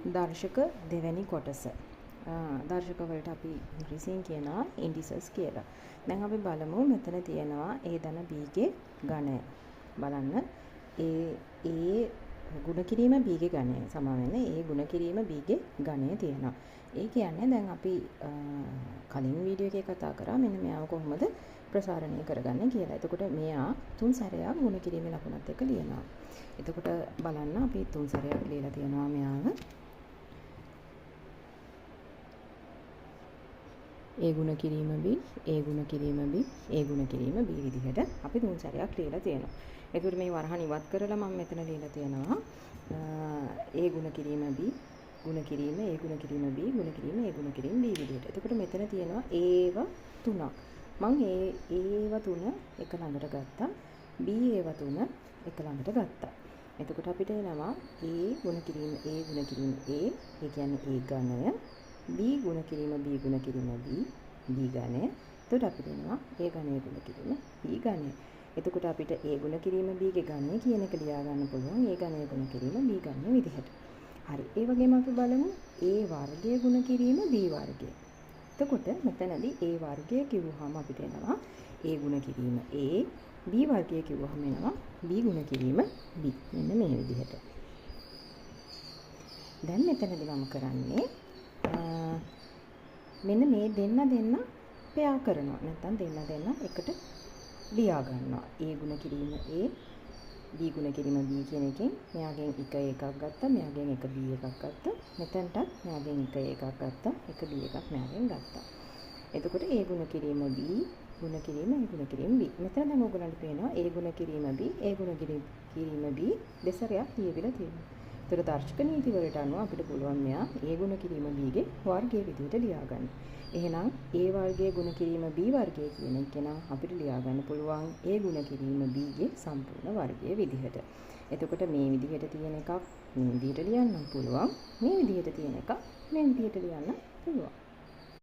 දර්ශක දෙවැනි කොටස. දර්ශක වලට අපි ඉංග්‍රීසියෙන් කියනවා ඉන්ඩිසස් කියලා. දැන් අපි බලමු මෙතන තියෙනවා A ධන B ගේ ඝනය. බලන්න A ගුණ කිරීම B ගේ ඝනය සමාන වෙන A ගුණ කිරීම B ගේ ඝනය තියෙනවා. ඒ කියන්නේ දැන් අපි කලින් වීඩියෝ එකේ කතා කරා මෙන්න මෙයාව කොහොමද ප්‍රසාරණය කරගන්නේ කියලා. එතකොට මෙයා 3 සැරයක් ගුණ කිරීමේ ලකුණත් එක්ක ලියනවා. එතකොට බලන්න අපි 3 සැරයක් ලියලා තියෙනවා මෙයාව. A ගුණ කිරීම B, A ගුණ කිරීම B, A ගුණ කිරීම B විදිහට අපි 3 සැරයක් ලියලා තියෙනවා. එතකොට මේ වරහන් ඉවත් කරලා මම මෙතන ලියලා තියෙනවා A ගුණ කිරීම B ගුණ කිරීම A ගුණ කිරීම B ගුණ කිරීම A ගුණ කිරීම B විදිහට. එතකොට මෙතන තියෙනවා Aව 3ක්. මම Aව 3 එක ළඟට ගත්තා. B ඒව 3 එක ළඟට ගත්තා. එතකොට අපිට එනවා A ගුණ කිරීම A ගුණ කිරීම A, ඒ කියන්නේ A ඝනය. B ගුණ කිරීම B ගුණ කිරීම B ඝනය. එතකොට අපිට එනවා A ඝනය ගුණ කිරීම B ඝනය. එතකොට අපිට A ගුණ කිරීම B ගේ ඝනය කියන එක ලියා ගන්න පුළුවන් A ඝනය ගුණ කිරීම B ඝනය විදිහට. හරි. ඒ වගේම අපි බලමු A වර්ගය ගුණ කිරීම B වර්ගය. එතකොට මෙතනදී A වර්ගය කිව්වහම අපිට එනවා A ගුණ කිරීම A, B වර්ගය කිව්වහම එනවා B ගුණ කිරීම B. මෙන්න මේ විදිහට. දැන් මෙතනදී මම කරන්නේ මෙන්න මේ දෙන්න පෙයා කරනවා. නැත්නම් දෙන්න එකට ලියා ගන්නවා. A ගුණ කිරීම A, B ගුණ කිරීම B කියන එකෙන් මෙයාගෙන් එක එකක් ගත්තා, මෙයාගෙන් එක B එකක් ගත්තා. මෙතනටත් මෙයාගෙන් එක එකක් ගත්තා, එක B එකක් මෙයාගෙන් ගත්තා. එතකොට A ගුණ කිරීම B ගුණ කිරීම A ගුණ කිරීම B. මෙතන දැන් ඔයගලන්ට පේනවා A ගුණ කිරීම B, A ගුණ කිරීම B දෙසරයක් ලියවිලා තියෙනවා. ඒතර දර්ශක නීති වලට අනුව අපිට පුළුවන් මෙයා A ගුණ කිරීම B ගේ වර්ගයේ විදිහට ලියා ගන්න. එහෙනම් A වර්ගයේ ගුණ කිරීම B වර්ගය කියන එක නම් අපිට ලියා ගන්න පුළුවන් A ගුණ කිරීම B ගේ සම්පූර්ණ වර්ගයේ විදිහට. එතකොට මේ විදිහට තියෙන එකක් මේ විදිහට ලියන්න පුළුවන්. මේ විදිහට තියෙන එකක් මේ විදිහට ලියන්න පුළුවන්.